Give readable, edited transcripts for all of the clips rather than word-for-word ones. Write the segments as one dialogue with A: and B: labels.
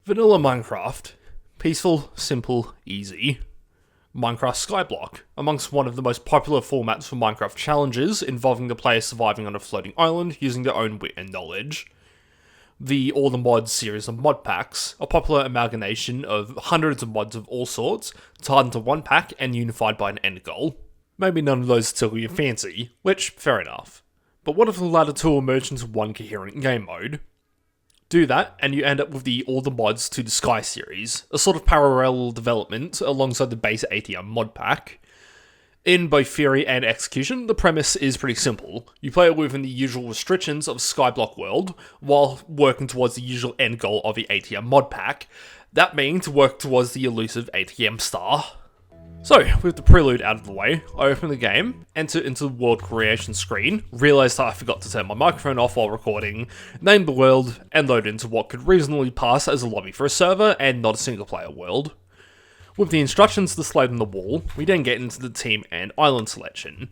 A: Vanilla Minecraft. Peaceful, simple, easy. Minecraft Skyblock, amongst one of the most popular formats for Minecraft challenges, involving the player surviving on a floating island using their own wit and knowledge. The All the Mods series of mod packs, a popular amalgamation of hundreds of mods of all sorts, tied into one pack and unified by an end goal. Maybe none of those tickle your fancy, which, fair enough. But what if the latter two emerge into one coherent game mode? Do that, and you end up with the All the Mods to the Sky series, a sort of parallel development alongside the base ATM mod pack. In both theory and execution, the premise is pretty simple. You play within the usual restrictions of Skyblock world, while working towards the usual end goal of the ATM mod pack, that being to work towards the elusive ATM star. So, with the prelude out of the way, I open the game, enter into the world creation screen, realised that I forgot to turn my microphone off while recording, name the world, and load into what could reasonably pass as a lobby for a server and not a single player world. With the instructions displayed on the wall, we then get into the team and island selection.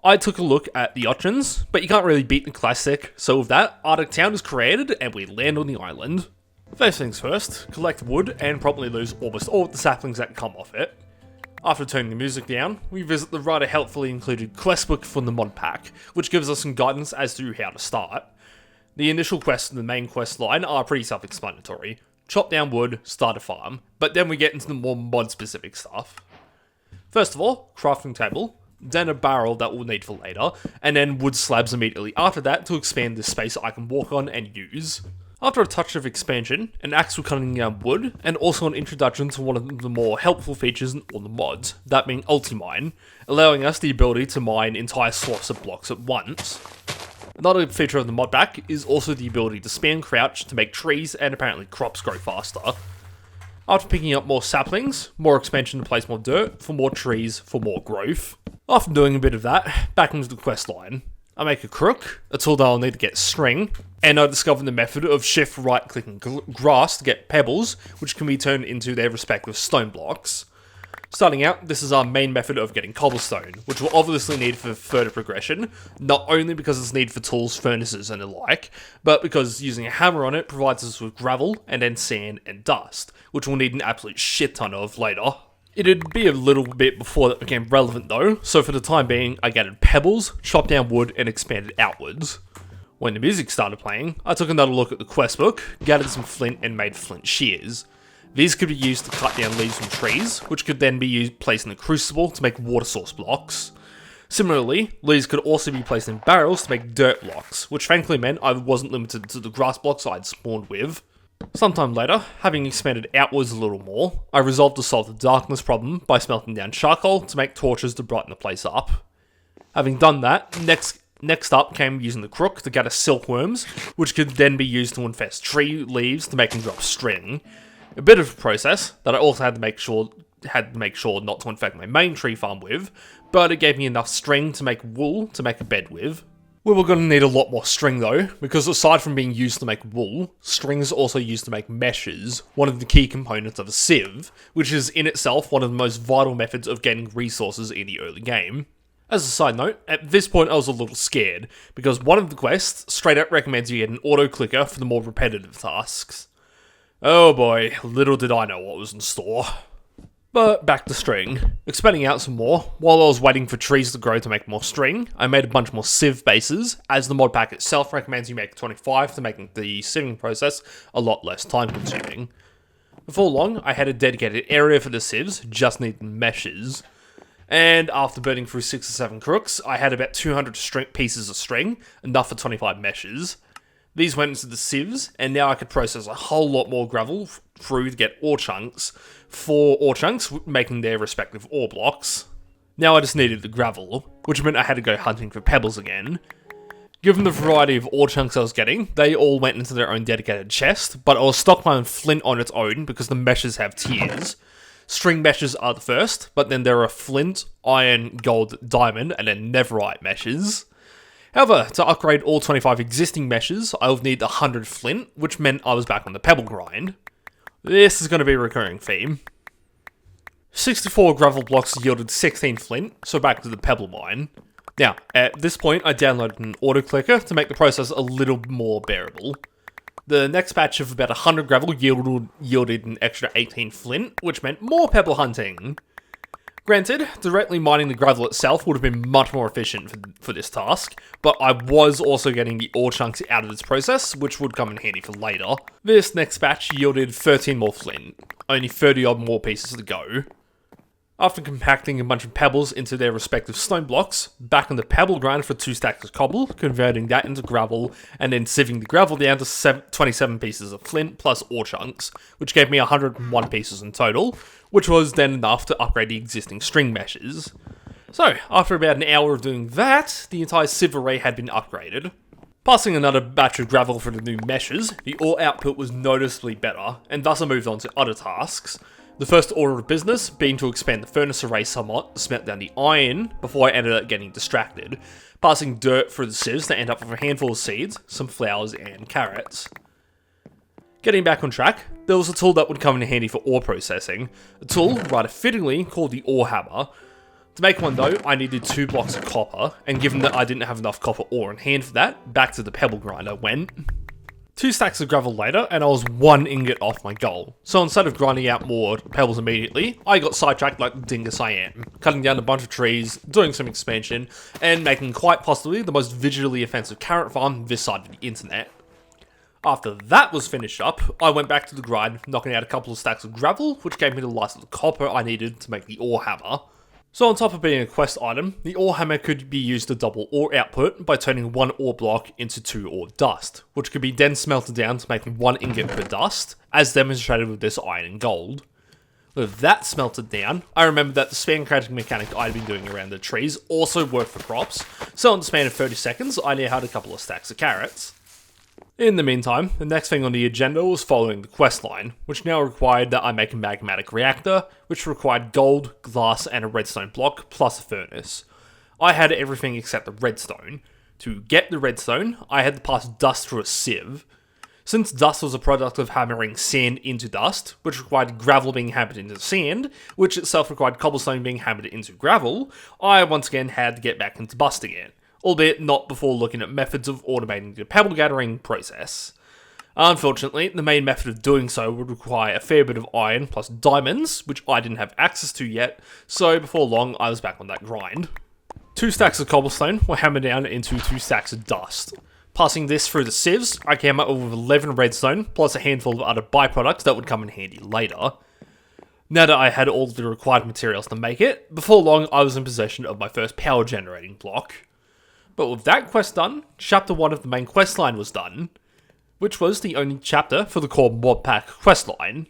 A: I took a look at the options, but you can't really beat the classic, so with that, Arctic Town is created and we land on the island. First things first, collect wood and promptly lose almost all of the saplings that come off it. After turning the music down, we visit the rather helpfully included questbook from the mod pack, which gives us some guidance as to how to start. The initial quests in the main quest line are pretty self-explanatory. Chop down wood, start a farm, but then we get into the more mod-specific stuff. First of all, crafting table, then a barrel that we'll need for later, and then wood slabs immediately after that to expand the space I can walk on and use. After a touch of expansion, an axe for cutting down wood, and also an introduction to one of the more helpful features in all the mods, that being Ultimine, allowing us the ability to mine entire swaths of blocks at once. Another feature of the mod pack is also the ability to spam crouch to make trees and apparently crops grow faster. After picking up more saplings, more expansion to place more dirt, for more trees, for more growth. After doing a bit of that, back into the quest line. I make a crook, a tool that I'll need to get string, and I discover the method of shift right clicking grass to get pebbles, which can be turned into their respective stone blocks. Starting out, this is our main method of getting cobblestone, which we'll obviously need for further progression, not only because it's needed for tools, furnaces and the like, but because using a hammer on it provides us with gravel, and then sand and dust, which we'll need an absolute shit ton of later. It'd be a little bit before that became relevant though, so for the time being, I gathered pebbles, chopped down wood, and expanded outwards. When the music started playing, I took another look at the questbook, gathered some flint, and made flint shears. These could be used to cut down leaves from trees, which could then be placed in a crucible to make water source blocks. Similarly, leaves could also be placed in barrels to make dirt blocks, which thankfully meant I wasn't limited to the grass blocks I'd spawned with. Sometime later, having expanded outwards a little more, I resolved to solve the darkness problem by smelting down charcoal to make torches to brighten the place up. Having done that, next up came using the crook to gather silkworms, which could then be used to infest tree leaves to make them drop string. A bit of a process that I also had to make sure not to infect my main tree farm with, but it gave me enough string to make wool to make a bed with. We were going to need a lot more string though, because aside from being used to make wool, string is also used to make meshes, one of the key components of a sieve, which is in itself one of the most vital methods of getting resources in the early game. As a side note, at this point I was a little scared, because one of the quests straight up recommends you get an auto clicker for the more repetitive tasks. Oh boy, little did I know what was in store. But back to string. Expanding out some more, while I was waiting for trees to grow to make more string, I made a bunch more sieve bases, as the mod pack itself recommends you make 25 to make the sieving process a lot less time consuming. Before long, I had a dedicated area for the sieves, just needing meshes. And after burning through 6 or 7 crooks, I had about 200 pieces of string, enough for 25 meshes. These went into the sieves, and now I could process a whole lot more gravel through to get ore chunks, 4 ore chunks making their respective ore blocks. Now I just needed the gravel, which meant I had to go hunting for pebbles again. Given the variety of ore chunks I was getting, they all went into their own dedicated chest, but I was stockpiling flint on its own because the meshes have tiers. String meshes are the first, but then there are flint, iron, gold, diamond, and then netherite meshes. However, to upgrade all 25 existing meshes, I would need 100 flint, which meant I was back on the pebble grind. This is going to be a recurring theme. 64 gravel blocks yielded 16 flint, so back to the pebble mine. Now, at this point I downloaded an auto clicker to make the process a little more bearable. The next batch of about 100 gravel yielded an extra 18 flint, which meant more pebble hunting. Granted, directly mining the gravel itself would have been much more efficient for this task, but I was also getting the ore chunks out of this process, which would come in handy for later. This next batch yielded 13 more flint, only 30 odd more pieces to go. After compacting a bunch of pebbles into their respective stone blocks, back on the pebble grind for 2 stacks of cobble, converting that into gravel, and then sieving the gravel down to 27 pieces of flint plus ore chunks, which gave me 101 pieces in total, which was then enough to upgrade the existing string meshes. So, after about an hour of doing that, the entire sieve array had been upgraded. Passing another batch of gravel for the new meshes, the ore output was noticeably better, and thus I moved on to other tasks. The first order of business being to expand the furnace array somewhat to smelt down the iron before I ended up getting distracted, passing dirt through the sieves to end up with a handful of seeds, some flowers and carrots. Getting back on track, there was a tool that would come in handy for ore processing, a tool rather fittingly called the ore hammer. To make one though, I needed 2 blocks of copper, and given that I didn't have enough copper ore in hand for that, back to the pebble grind I went. 2 stacks of gravel later, and I was 1 ingot off my goal. So instead of grinding out more pebbles immediately, I got sidetracked like the dingus I am, cutting down a bunch of trees, doing some expansion, and making quite possibly the most visually offensive carrot farm this side of the internet. After that was finished up, I went back to the grind, knocking out a couple of stacks of gravel, which gave me the last of the copper I needed to make the ore hammer. So on top of being a quest item, the ore hammer could be used to double ore output by turning 1 ore block into 2 ore dust, which could be then smelted down to make 1 ingot per dust, as demonstrated with this iron and gold. With that smelted down, I remembered that the spam crafting mechanic I'd been doing around the trees also worked for crops, so in the span of 30 seconds I now had a couple of stacks of carrots. In the meantime, the next thing on the agenda was following the questline, which now required that I make a magmatic reactor, which required gold, glass, and a redstone block, plus a furnace. I had everything except the redstone. To get the redstone, I had to pass dust through a sieve. Since dust was a product of hammering sand into dust, which required gravel being hammered into sand, which itself required cobblestone being hammered into gravel, I once again had to get back into busting it. Albeit not before looking at methods of automating the pebble gathering process. Unfortunately, the main method of doing so would require a fair bit of iron plus diamonds, which I didn't have access to yet, so before long I was back on that grind. 2 stacks of cobblestone were hammered down into 2 stacks of dust. Passing this through the sieves, I came up with 11 redstone, plus a handful of other byproducts that would come in handy later. Now that I had all the required materials to make it, before long I was in possession of my first power generating block. But with that quest done, chapter 1 of the main questline was done, which was the only chapter for the core mod pack questline.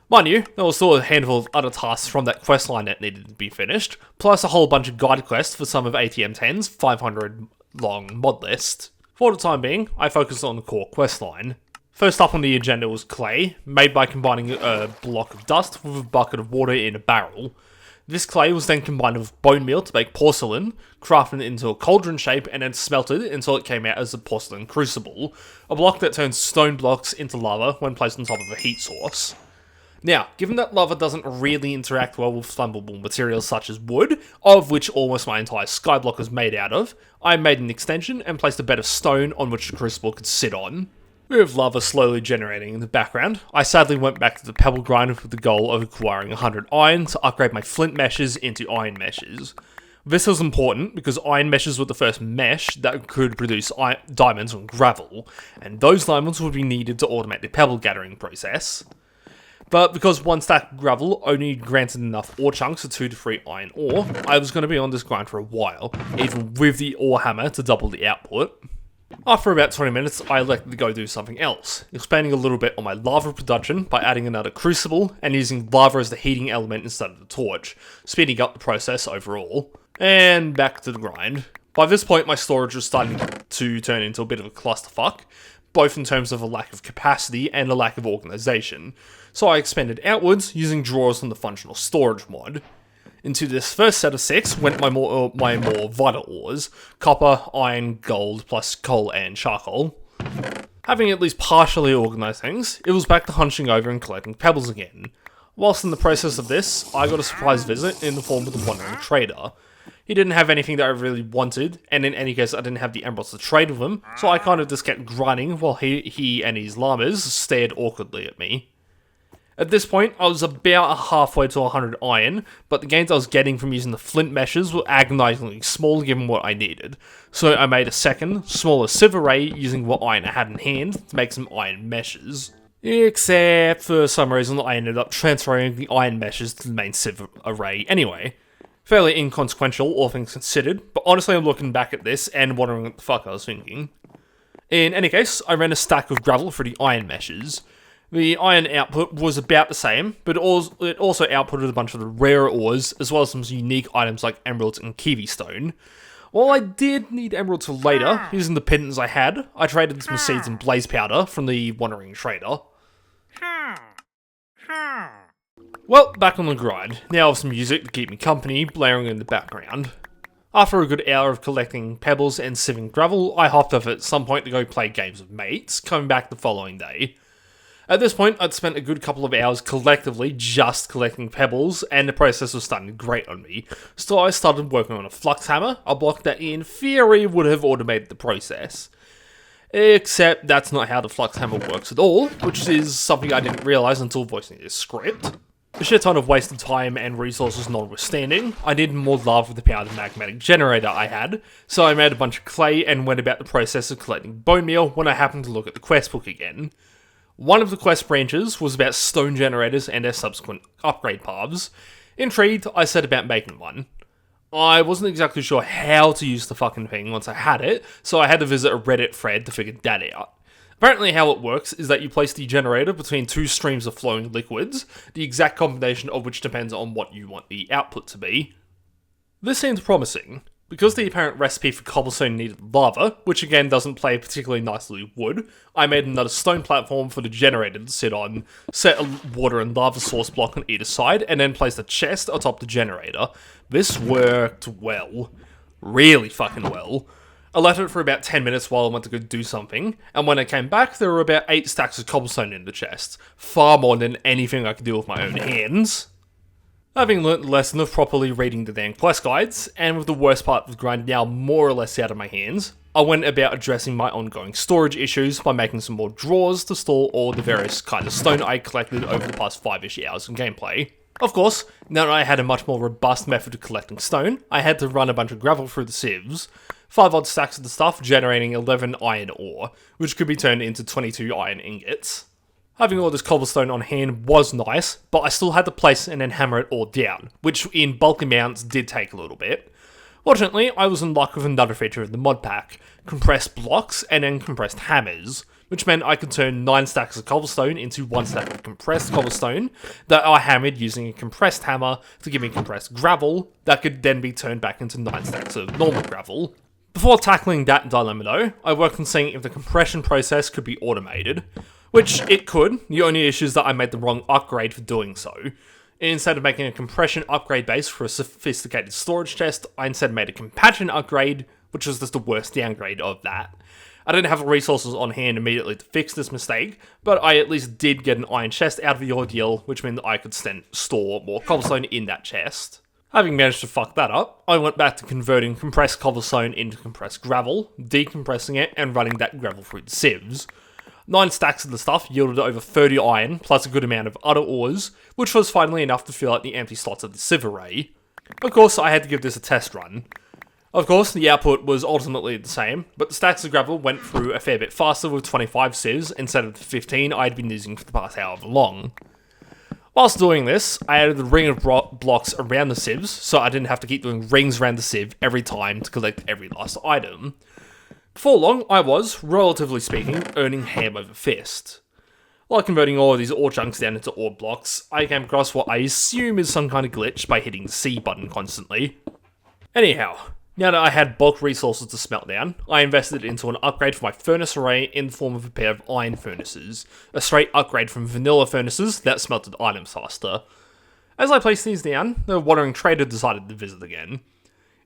A: Mind you, there was still a handful of other tasks from that questline that needed to be finished, plus a whole bunch of guide quests for some of ATM10's 500 long mod list. For the time being, I focused on the core questline. First up on the agenda was clay, made by combining a block of dust with a bucket of water in a barrel. This clay was then combined with bone meal to make porcelain, crafted into a cauldron shape, and then smelted until it came out as a porcelain crucible, a block that turns stone blocks into lava when placed on top of a heat source. Now, given that lava doesn't really interact well with flammable materials such as wood, of which almost my entire skyblock is made out of, I made an extension and placed a bed of stone on which the crucible could sit on. With lava slowly generating in the background, I sadly went back to the pebble grind with the goal of acquiring 100 iron to upgrade my flint meshes into iron meshes. This was important because iron meshes were the first mesh that could produce diamonds from gravel, and those diamonds would be needed to automate the pebble gathering process. But because 1 stack of gravel only granted enough ore chunks for 2 to 3 iron ore, I was going to be on this grind for a while, even with the ore hammer to double the output. After about 20 minutes, I elected to go do something else, expanding a little bit on my lava production by adding another crucible and using lava as the heating element instead of the torch, speeding up the process overall. And back to the grind. By this point, my storage was starting to turn into a bit of a clusterfuck, both in terms of a lack of capacity and a lack of organisation, so I expanded outwards using drawers from the functional storage mod. Into this first set of 6 went my more vital ores, copper, iron, gold, plus coal and charcoal. Having at least partially organised things, it was back to hunching over and collecting pebbles again. Whilst in the process of this, I got a surprise visit in the form of the wandering trader. He didn't have anything that I really wanted, and in any case I didn't have the emeralds to trade with him, so I kind of just kept grinding while he and his llamas stared awkwardly at me. At this point, I was about halfway to 100 iron, but the gains I was getting from using the flint meshes were agonizingly small given what I needed. So I made a second, smaller sieve array using what iron I had in hand to make some iron meshes. Except for some reason I ended up transferring the iron meshes to the main sieve array anyway. Fairly inconsequential, all things considered, but honestly I'm looking back at this and wondering what the fuck I was thinking. In any case, I ran a stack of gravel for the iron meshes. The iron output was about the same, but it also outputted a bunch of the rarer ores, as well as some unique items like emeralds and kiwi stone. While I did need emeralds for later, using the pendants I had, I traded some seeds and blaze powder from the wandering trader. Well, back on the grind. Now with some music to keep me company, blaring in the background. After a good hour of collecting pebbles and sieving gravel, I hopped off at some point to go play games with mates, coming back the following day. At this point, I'd spent a good couple of hours collectively just collecting pebbles, and the process was starting to grate on me, so I started working on a flux hammer, a block that in theory would have automated the process. Except that's not how the flux hammer works at all, which is something I didn't realise until voicing this script. A shit ton of wasted time and resources notwithstanding, I needed more love with the powered magmatic generator I had, so I made a bunch of clay and went about the process of collecting bone meal when I happened to look at the quest book again. One of the quest branches was about stone generators and their subsequent upgrade paths. Intrigued, I set about making one. I wasn't exactly sure how to use the fucking thing once I had it, so I had to visit a Reddit thread to figure that out. Apparently how it works is that you place the generator between two streams of flowing liquids, the exact combination of which depends on what you want the output to be. This seems promising. Because the apparent recipe for cobblestone needed lava, which again doesn't play particularly nicely with wood, I made another stone platform for the generator to sit on, set a water and lava source block on either side, and then placed a chest atop the generator. This worked well. Really fucking well. I left it for about 10 minutes while I went to go do something, and when I came back there were about 8 stacks of cobblestone in the chest. Far more than anything I could do with my own hands. Having learnt the lesson of properly reading the damn quest guides, and with the worst part of the grind now more or less out of my hands, I went about addressing my ongoing storage issues by making some more drawers to store all the various kinds of stone I collected over the past 5-ish hours of gameplay. Of course, now that I had a much more robust method of collecting stone, I had to run a bunch of gravel through the sieves, 5 odd stacks of the stuff generating 11 iron ore, which could be turned into 22 iron ingots. Having all this cobblestone on hand was nice, but I still had to place and then hammer it all down, which in bulk amounts did take a little bit. Fortunately, I was in luck with another feature of the mod pack, compressed blocks and then compressed hammers, which meant I could turn 9 stacks of cobblestone into 1 stack of compressed cobblestone that I hammered using a compressed hammer to give me compressed gravel that could then be turned back into 9 stacks of normal gravel. Before tackling that dilemma though, I worked on seeing if the compression process could be automated. Which it could, the only issue is that I made the wrong upgrade for doing so. Instead of making a compression upgrade base for a sophisticated storage chest, I instead made a compaction upgrade, which was just the worst downgrade of that. I didn't have the resources on hand immediately to fix this mistake, but I at least did get an iron chest out of the ordeal, which meant that I could store more cobblestone in that chest. Having managed to fuck that up, I went back to converting compressed cobblestone into compressed gravel, decompressing it, and running that gravel through the sieves. 9 stacks of the stuff yielded over 30 iron, plus a good amount of other ores, which was finally enough to fill out the empty slots of the sieve array. Of course, I had to give this a test run. Of course, the output was ultimately the same, but the stacks of gravel went through a fair bit faster with 25 sieves instead of the 15 I'd been using for the past however long. Whilst doing this, I added a ring of blocks around the sieves, so I didn't have to keep doing rings around the sieve every time to collect every last item. Before long, I was, relatively speaking, earning ham over fist. While converting all of these ore chunks down into ore blocks, I came across what I assume is some kind of glitch by hitting the C button constantly. Anyhow, now that I had bulk resources to smelt down, I invested into an upgrade for my furnace array in the form of a pair of iron furnaces, a straight upgrade from vanilla furnaces that smelted items faster. As I placed these down, the wandering trader decided to visit again.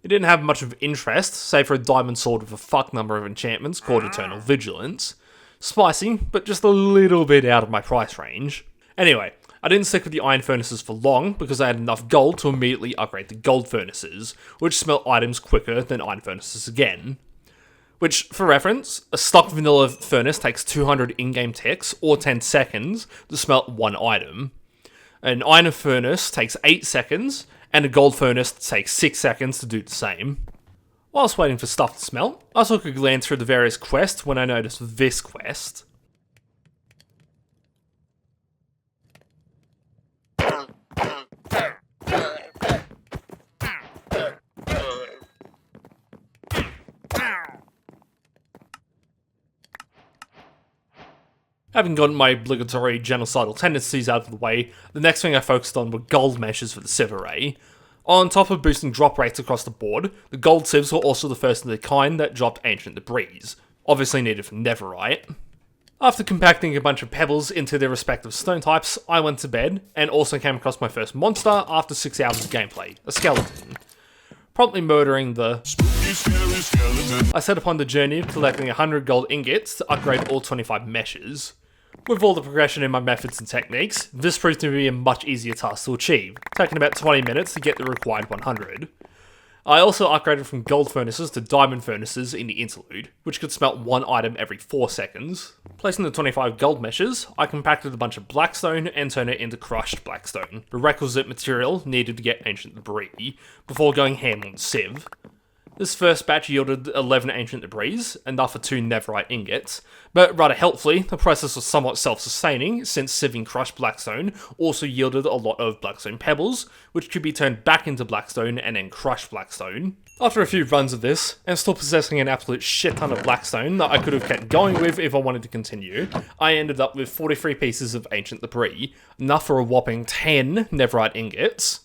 A: It didn't have much of interest, save for a diamond sword with a fuck number of enchantments called Eternal Vigilance. Spicy, but just a little bit out of my price range. Anyway, I didn't stick with the iron furnaces for long because I had enough gold to immediately upgrade the gold furnaces, which smelt items quicker than iron furnaces again. Which, for reference, a stock vanilla furnace takes 200 in-game ticks, or 10 seconds, to smelt one item. An iron furnace takes 8 seconds, and a gold furnace takes 6 seconds to do the same. Whilst waiting for stuff to smelt, I took a glance through the various quests when I noticed this quest. Having gotten my obligatory genocidal tendencies out of the way, the next thing I focused on were gold meshes for the sieve array. On top of boosting drop rates across the board, the gold sieves were also the first of their kind that dropped ancient debris, obviously needed for netherite. After compacting a bunch of pebbles into their respective stone types, I went to bed, and also came across my first monster after 6 hours of gameplay, a skeleton. Promptly murdering the skeleton, I set upon the journey of collecting 100 gold ingots to upgrade all 25 meshes. With all the progression in my methods and techniques, this proved to be a much easier task to achieve, taking about 20 minutes to get the required 100. I also upgraded from gold furnaces to diamond furnaces in the interlude, which could smelt one item every 4 seconds. Placing the 25 gold meshes, I compacted a bunch of blackstone and turned it into crushed blackstone, the requisite material needed to get ancient debris, before going ham on the sieve. This first batch yielded 11 ancient debris, enough for 2 netherite ingots, but rather helpfully, the process was somewhat self-sustaining, since sieving crushed blackstone also yielded a lot of blackstone pebbles, which could be turned back into blackstone and then crushed blackstone. After a few runs of this, and still possessing an absolute shit ton of blackstone that I could have kept going with if I wanted to continue, I ended up with 43 pieces of ancient debris, enough for a whopping 10 netherite ingots.